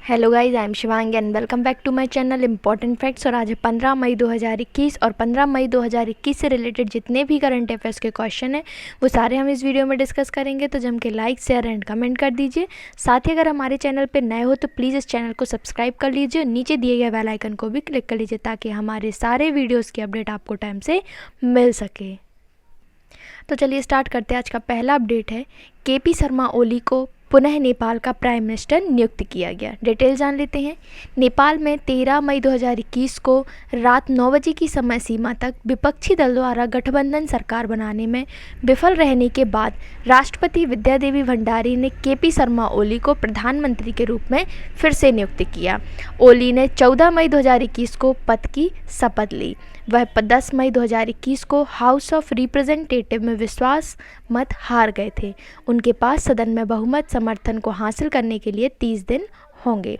Hello guys, I am Shivangi and welcome back to my channel important facts. और आज है 15 मई 2021 और 15 मई 2021 से रिलेटेड जितने भी करंट अफेयर्स के क्वेश्चन हैं वो सारे हम इस वीडियो में डिस्कस करेंगे। तो जम के लाइक शेयर एंड कमेंट कर दीजिए। साथ ही अगर हमारे चैनल पर नए हो तो प्लीज़ इस चैनल को सब्सक्राइब कर लीजिए, नीचे दिए गए बेल आइकन को भी क्लिक कर लीजिए ताकि हमारे सारे वीडियोज़ की अपडेट आपको टाइम से मिल सके। तो चलिए स्टार्ट करते हैं। आज का पहला अपडेट है, केपी शर्मा ओली को पुनः नेपाल का प्राइम मिनिस्टर नियुक्त किया गया। डिटेल जान लेते हैं। नेपाल में 13 मई 2021 को रात 9 बजे की समय सीमा तक विपक्षी दल द्वारा गठबंधन सरकार बनाने में विफल रहने के बाद राष्ट्रपति विद्यादेवी भंडारी ने केपी शर्मा ओली को प्रधानमंत्री के रूप में फिर से नियुक्त किया। ओली ने 14 मई 2021 को पद की शपथ ली। वह 10 मई 2021 को हाउस ऑफ रिप्रेजेंटेटिव में विश्वास मत हार गए थे। उनके पास सदन में बहुमत समर्थन को हासिल करने के लिए 30 दिन होंगे।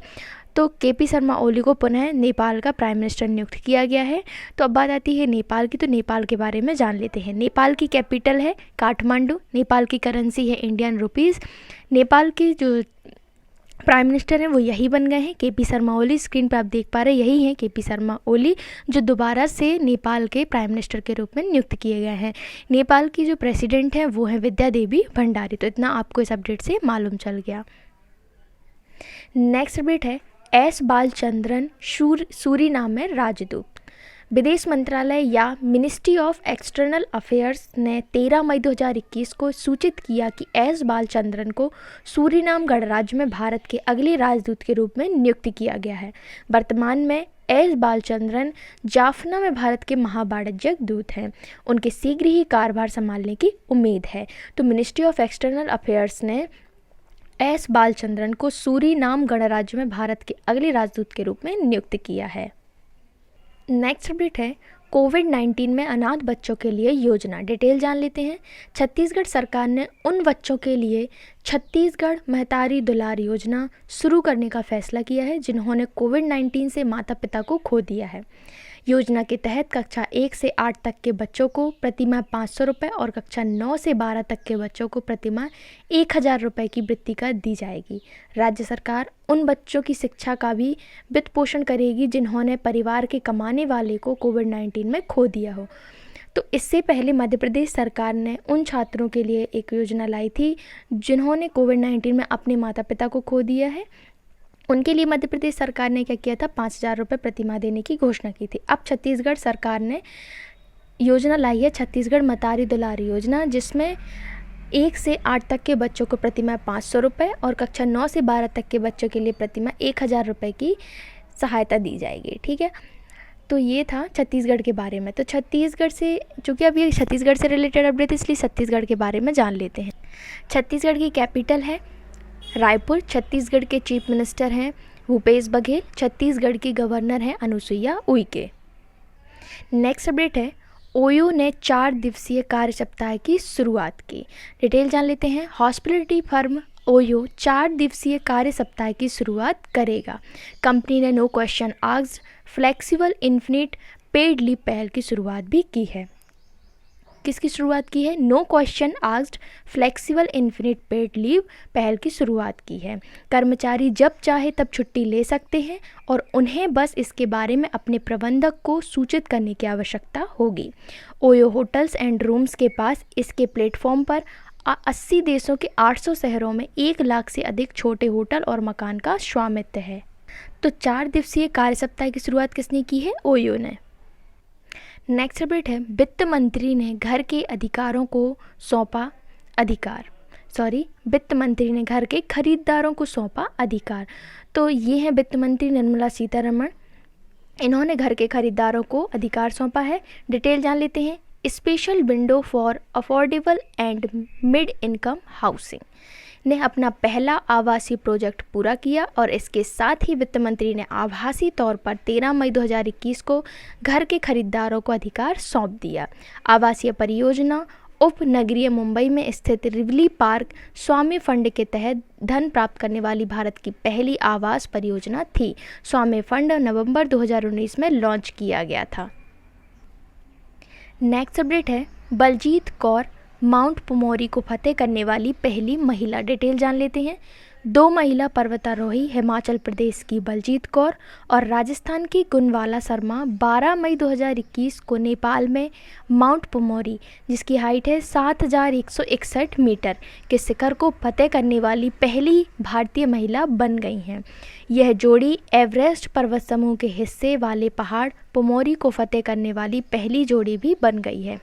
तो केपी शर्मा ओली को पुनः नेपाल का प्राइम मिनिस्टर नियुक्त किया गया है। तो अब बात आती है नेपाल की, तो नेपाल के बारे में जान लेते हैं। नेपाल की कैपिटल है काठमांडू। नेपाल की करेंसी है इंडियन रुपीज़। नेपाल की जो प्राइम मिनिस्टर हैं वो यही बन गए हैं, केपी शर्मा ओली। स्क्रीन पर आप देख पा रहे हैं यही हैं केपी शर्मा ओली, जो दोबारा से नेपाल के प्राइम मिनिस्टर के रूप में नियुक्त किए गए हैं। नेपाल की जो प्रेसिडेंट हैं वो हैं विद्यादेवी भंडारी। तो इतना आपको इस अपडेट से मालूम चल गया। नेक्स्ट अपडेट है, एस बालचंद्रन सूरीनाम में राजदूत। विदेश मंत्रालय या मिनिस्ट्री ऑफ एक्सटर्नल अफेयर्स ने 13 मई 2021 को सूचित किया कि एस बालचंद्रन को सूरीनाम गणराज्य में भारत के अगले राजदूत के रूप में नियुक्त किया गया है। वर्तमान में एस बालचंद्रन जाफना में भारत के महावाणिज्यिक दूत हैं। उनके शीघ्र ही कार्यभार संभालने की उम्मीद है। तो मिनिस्ट्री ऑफ एक्सटर्नल अफेयर्स ने एस बालचंद्रन को सूरीनाम गणराज्य में भारत के अगले राजदूत के रूप में नियुक्त किया है। नेक्स्ट अपडेट है, कोविड-19 में अनाथ बच्चों के लिए योजना। डिटेल जान लेते हैं। छत्तीसगढ़ सरकार ने उन बच्चों के लिए छत्तीसगढ़ महतारी दुलार योजना शुरू करने का फैसला किया है जिन्होंने कोविड-19 से माता पिता को खो दिया है। योजना के तहत कक्षा 1 से 8 तक के बच्चों को प्रतिमाह 500 रुपये और कक्षा 9 से 12 तक के बच्चों को प्रतिमाह 1000 रुपये की वृत्तिका दी जाएगी। राज्य सरकार उन बच्चों की शिक्षा का भी वित्त पोषण करेगी जिन्होंने परिवार के कमाने वाले को कोविड-19 में खो दिया हो। तो इससे पहले मध्य प्रदेश सरकार ने उन छात्रों के लिए एक योजना लाई थी जिन्होंने कोविड-19 में अपने माता पिता को खो दिया है। उनके लिए मध्य प्रदेश सरकार ने क्या किया था, 5000 रुपये प्रतिमाह देने की घोषणा की थी। अब छत्तीसगढ़ सरकार ने योजना लाई है छत्तीसगढ़ महतारी दुलार योजना, जिसमें 1 से 8 तक के बच्चों को प्रतिमाह 500 रुपये और कक्षा 9 से 12 तक के बच्चों के लिए प्रतिमाह 1000 रुपये की सहायता दी जाएगी। ठीक है, तो ये था छत्तीसगढ़ के बारे में। तो छत्तीसगढ़ से, चूँकि अब ये छत्तीसगढ़ से रिलेटेड अपडेट इसलिए छत्तीसगढ़ के बारे में जान लेते हैं। छत्तीसगढ़ की कैपिटल है रायपुर। छत्तीसगढ़ के चीफ मिनिस्टर हैं भूपेश बघेल। छत्तीसगढ़ की गवर्नर हैं अनुसुईया उइके। नेक्स्ट अपडेट है, ओयो ने 4 दिवसीय कार्य सप्ताह की शुरुआत की। डिटेल जान लेते हैं। हॉस्पिटलिटी फर्म ओयो 4 दिवसीय कार्य सप्ताह की शुरुआत करेगा। कंपनी ने no question asked flexible infinite paid leave पहल की शुरुआत भी की है। किसकी शुरुआत की है? No question asked flexible infinite paid leave पहल की शुरुआत की है। कर्मचारी जब चाहे तब छुट्टी ले सकते हैं और उन्हें बस इसके बारे में अपने प्रबंधक को सूचित करने की आवश्यकता होगी। ओयो होटल्स एंड रूम्स के पास इसके प्लेटफॉर्म पर 80 देशों के 800 शहरों में 1 लाख से अधिक छोटे होटल और मकान का स्वामित्व है। तो 4 दिवसीय कार्य सप्ताह की शुरुआत किसने की है? ओयो ने। नेक्स्ट अपडेट है, वित्त मंत्री ने घर के अधिकारों को सौंपा अधिकार। वित्त मंत्री ने घर के खरीदारों को सौंपा अधिकार। तो ये है वित्त मंत्री निर्मला सीतारमण। इन्होंने घर के खरीदारों को अधिकार सौंपा है। डिटेल जान लेते हैं। Special window for affordable and mid income housing ने अपना पहला आवासीय प्रोजेक्ट पूरा किया और इसके साथ ही वित्त मंत्री ने आभासी तौर पर 13 मई 2021 को घर के खरीदारों को अधिकार सौंप दिया। आवासीय परियोजना उपनगरीय मुंबई में स्थित रिवली पार्क स्वामी फंड के तहत धन प्राप्त करने वाली भारत की पहली आवास परियोजना थी। स्वामी फंड नवंबर 2019 में लॉन्च किया गया था। नेक्स्ट अपडेट है, बलजीत कौर माउंट पुमोरी को फतेह करने वाली पहली महिला। डिटेल जान लेते हैं। 2 महिला पर्वतारोही हिमाचल प्रदेश की बलजीत कौर और राजस्थान की गुणवाला शर्मा 12 मई 2021 को नेपाल में माउंट पोमोरी, जिसकी हाइट है 7161 मीटर, के शिखर को फतेह करने वाली पहली भारतीय महिला बन गई हैं। यह जोड़ी एवरेस्ट पर्वत समूह के हिस्से वाले पहाड़ पोमोरी को फतेह करने वाली पहली जोड़ी भी बन गई है।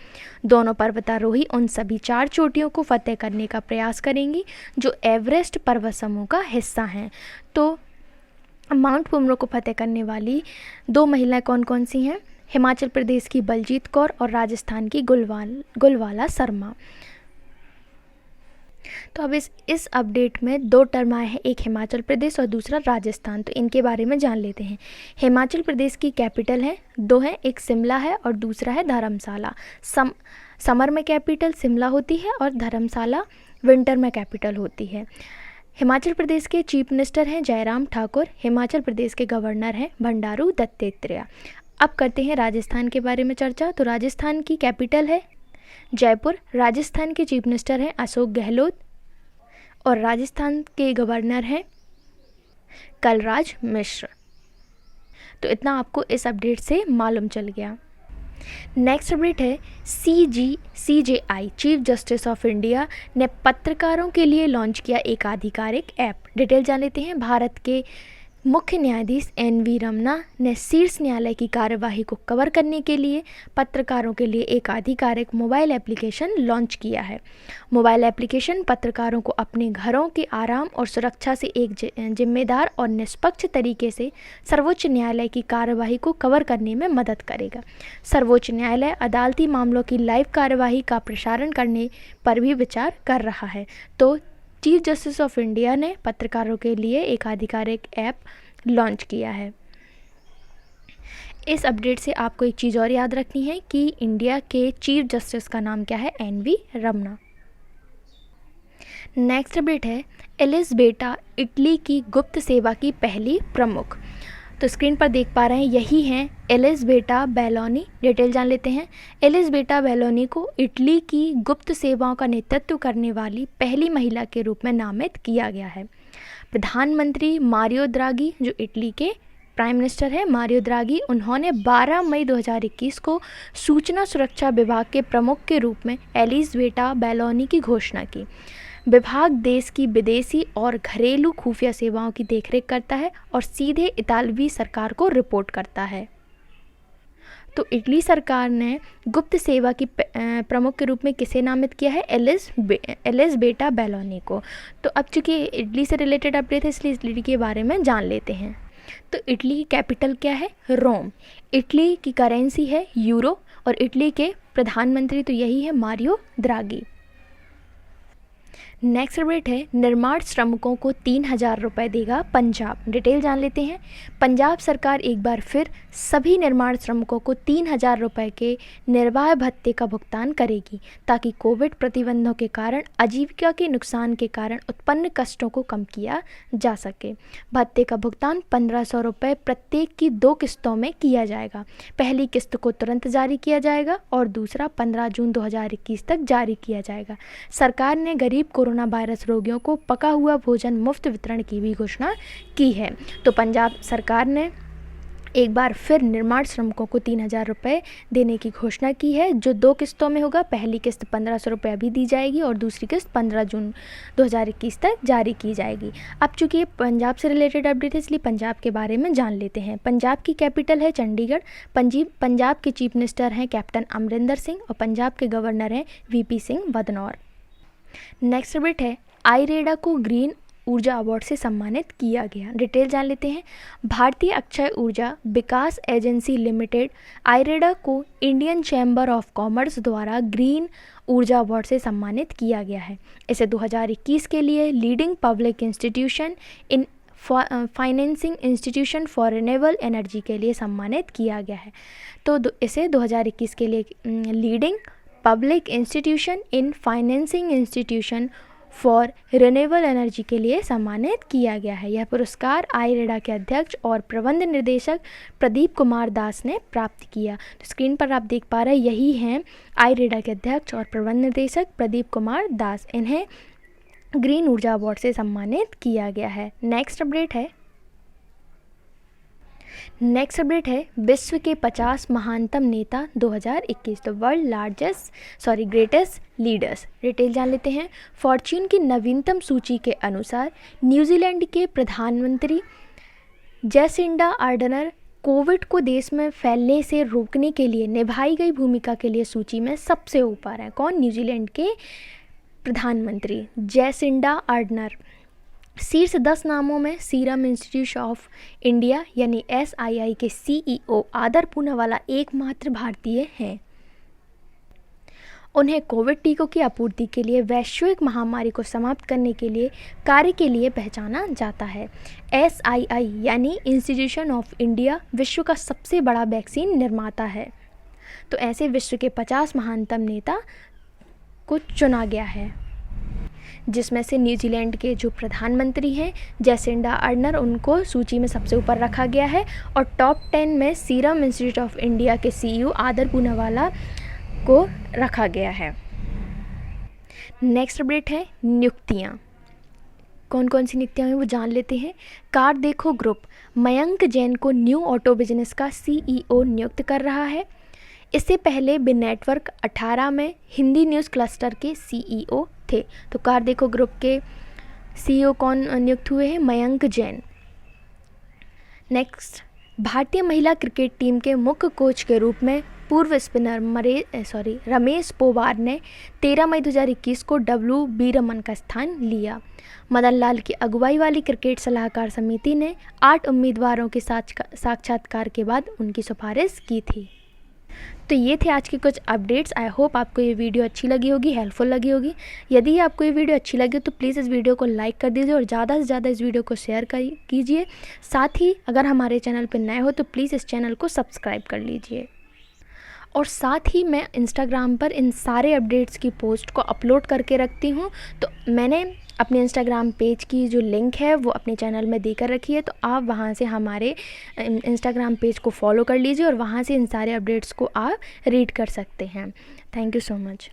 दोनों पर्वतारोही उन सभी 4 चोटियों को फतेह करने का प्रयास करेंगी जो एवरेस्ट पर्वत समूह का हिस्सा हैं। तो माउंट पोमोरी को फतेह करने वाली 2 महिलाएं कौन कौन सी हैं? हिमाचल प्रदेश की बलजीत कौर और राजस्थान की गुणवाला शर्मा। तो अब इस अपडेट में 2 टर्म आए हैं, एक हिमाचल प्रदेश और दूसरा राजस्थान। तो इनके बारे में जान लेते हैं। हिमाचल प्रदेश की कैपिटल है 2 हैं, एक शिमला है और दूसरा है धर्मशाला। समर में कैपिटल शिमला होती है और धर्मशाला विंटर में कैपिटल होती है। हिमाचल प्रदेश के चीफ मिनिस्टर हैं जयराम ठाकुर। हिमाचल प्रदेश के गवर्नर हैं बंडारू दत्तात्रेय। अब करते हैं राजस्थान के बारे में चर्चा। तो राजस्थान की कैपिटल है जयपुर। राजस्थान के चीफ मिनिस्टर हैं अशोक गहलोत और राजस्थान के गवर्नर हैं कलराज मिश्र। तो इतना आपको इस अपडेट से मालूम चल गया। नेक्स्ट अपडेट है CJI chief justice of India ने पत्रकारों के लिए लॉन्च किया एक आधिकारिक ऐप। डिटेल जान लेते हैं। भारत के मुख्य न्यायाधीश NV रमन्ना ने शीर्ष न्यायालय की कार्यवाही को कवर करने के लिए पत्रकारों के लिए एक आधिकारिक मोबाइल एप्लीकेशन लॉन्च किया है। मोबाइल एप्लीकेशन पत्रकारों को अपने घरों के आराम और सुरक्षा से एक जिम्मेदार और निष्पक्ष तरीके से सर्वोच्च न्यायालय की कार्यवाही को कवर करने में मदद करेगा। सर्वोच्च न्यायालय अदालती मामलों की लाइव कार्यवाही का प्रसारण करने पर भी विचार कर रहा है। तो चीफ जस्टिस ऑफ इंडिया ने पत्रकारों के लिए एक आधिकारिक ऐप लॉन्च किया है। इस अपडेट से आपको एक चीज़ और याद रखनी है कि इंडिया के चीफ जस्टिस का नाम क्या है? NV रमन्ना। नेक्स्ट अपडेट है एलिज़ाबेटा इटली की गुप्त सेवा की पहली प्रमुख। तो स्क्रीन पर देख पा रहे हैं यही हैं एलिज़ाबेटा बेलोनी। डिटेल जान लेते हैं। एलिज़ाबेटा बेलोनी को इटली की गुप्त सेवाओं का नेतृत्व करने वाली पहली महिला के रूप में नामित किया गया है। प्रधानमंत्री मारियो द्रागी, जो इटली के प्राइम मिनिस्टर है मारियो द्रागी, उन्होंने 12 मई 2021 को सूचना सुरक्षा विभाग के प्रमुख के रूप में एलिज़ाबेटा बेलोनी की घोषणा की। विभाग देश की विदेशी और घरेलू खुफिया सेवाओं की देखरेख करता है और सीधे इतालवी सरकार को रिपोर्ट करता है। तो इटली सरकार ने गुप्त सेवा की प्रमुख के रूप में किसे नामित किया है? एलिज़ाबेटा बेलोनी को। तो अब चूँकि इटली से रिलेटेड अपडेट है इसलिए इटली के बारे में जान लेते हैं। तो इटली की कैपिटल क्या है? रोम। इटली की करेंसी है यूरो और इटली के प्रधानमंत्री तो यही है मारियो द्रागी। नेक्स्ट अपडेट है निर्माण श्रमिकों को 3000 रुपये देगा पंजाब। डिटेल जान लेते हैं। पंजाब सरकार एक बार फिर सभी निर्माण श्रमिकों को 3000 रुपये के निर्वाह भत्ते का भुगतान करेगी ताकि कोविड प्रतिबंधों के कारण आजीविका के नुकसान के कारण उत्पन्न कष्टों को कम किया जा सके। भत्ते का भुगतान 1500 रुपये प्रत्येक की 2 किस्तों में किया जाएगा। पहली किस्त को तुरंत जारी किया जाएगा और दूसरा 15 जून 2021 तक जारी किया जाएगा। सरकार ने गरीब कोरोना वायरस रोगियों को पका हुआ भोजन मुफ्त वितरण की भी घोषणा की है। तो पंजाब सरकार ने एक बार फिर निर्माण श्रमिकों को 3000 रुपये देने की घोषणा की है, जो 2 किस्तों में होगा। पहली किस्त 1500 रुपये अभी दी जाएगी और दूसरी किस्त 15 जून 2021 तक जारी की जाएगी। अब चूँकि ये पंजाब से रिलेटेड अपडेट है इसलिए पंजाब के बारे में जान लेते हैं। पंजाब की कैपिटल है चंडीगढ़। पंजाब के चीफ मिनिस्टर हैं कैप्टन अमरिंदर सिंह और पंजाब के गवर्नर हैं VP Singh Badnore. Next update है आईरेडा को ग्रीन ऊर्जा अवार्ड से सम्मानित किया गया। डिटेल जान लेते हैं। भारतीय अक्षय ऊर्जा विकास एजेंसी लिमिटेड आईरेडा को इंडियन चैम्बर ऑफ कॉमर्स द्वारा ग्रीन ऊर्जा अवार्ड से सम्मानित किया गया है। इसे 2021 के लिए leading public institution in financing institution for renewable energy के लिए सम्मानित किया गया है। तो इसे 2021 के लिए leading public institution in financing institution for renewable energy के लिए सम्मानित किया गया है। यह पुरस्कार आईरेडा के अध्यक्ष और प्रबंध निर्देशक प्रदीप कुमार दास ने प्राप्त किया। तो स्क्रीन पर आप देख पा रहे हैं यही हैं आईरेडा के अध्यक्ष और प्रबंध निर्देशक प्रदीप कुमार दास। इन्हें ग्रीन ऊर्जा अवार्ड से सम्मानित किया गया है। नेक्स्ट अपडेट है विश्व के 50 महानतम नेता 2021, तो ग्रेटेस्ट लीडर्स डिटेल जान लेते हैं। फॉर्च्यून की नवीनतम सूची के अनुसार न्यूजीलैंड के प्रधानमंत्री जैसिंडा आर्डर्न कोविड को देश में फैलने से रोकने के लिए निभाई गई भूमिका के लिए सूची में सबसे ऊपर है। कौन? न्यूजीलैंड के प्रधानमंत्री जैसिंडा आर्डर्न। शीर्ष 10 नामों में सीरम इंस्टीट्यूट ऑफ इंडिया यानी SII के CEO आदर पूनावाला एकमात्र भारतीय हैं। उन्हें कोविड टीकों की आपूर्ति के लिए वैश्विक महामारी को समाप्त करने के लिए कार्य के लिए पहचाना जाता है। SII यानी इंस्टीट्यूशन ऑफ इंडिया विश्व का सबसे बड़ा वैक्सीन निर्माता है। तो ऐसे विश्व के 50 महानतम नेता को चुना गया है, जिसमें से न्यूजीलैंड के जो प्रधानमंत्री हैं जैसिंडा आर्डर्न, उनको सूची में सबसे ऊपर रखा गया है। और टॉप 10 में सीरम इंस्टीट्यूट ऑफ इंडिया के CEO आदर पूनावाला को रखा गया है। नेक्स्ट अपडेट है नियुक्तियाँ। कौन कौन सी नियुक्तियाँ हैं वो जान लेते हैं। कार देखो ग्रुप मयंक जैन को न्यू ऑटो बिजनेस का CEO नियुक्त कर रहा है। इससे पहले वे नेटवर्क 18 में हिंदी न्यूज़ क्लस्टर के CEO थे। तो कार देखो ग्रुप के CEO कौन नियुक्त हुए हैं? मयंक जैन। नेक्स्ट, भारतीय महिला क्रिकेट टीम के मुख्य कोच के रूप में पूर्व स्पिनर रमेश पोवार ने 13 मई 2021 को WB रमन का स्थान लिया। मदन लाल की अगुवाई वाली क्रिकेट सलाहकार समिति ने 8 उम्मीदवारों के साक्षात्कार के बाद उनकी सिफारिश की थी। तो ये थे आज के कुछ अपडेट्स। आई होप आपको ये वीडियो अच्छी लगी होगी, हेल्पफुल लगी होगी। यदि आपको ये वीडियो अच्छी लगी तो प्लीज़ इस वीडियो को लाइक कर दीजिए और ज़्यादा से ज़्यादा इस वीडियो को शेयर कीजिए। साथ ही अगर हमारे चैनल पर नए हो तो प्लीज़ इस चैनल को सब्सक्राइब कर लीजिए। और साथ ही मैं इंस्टाग्राम पर इन सारे अपडेट्स की पोस्ट को अपलोड करके रखती हूँ। तो मैंने अपने इंस्टाग्राम पेज की जो लिंक है वो अपने चैनल में देकर रखी है, तो आप वहाँ से हमारे इंस्टाग्राम पेज को फॉलो कर लीजिए और वहाँ से इन सारे अपडेट्स को आप रीड कर सकते हैं। Thank you so much.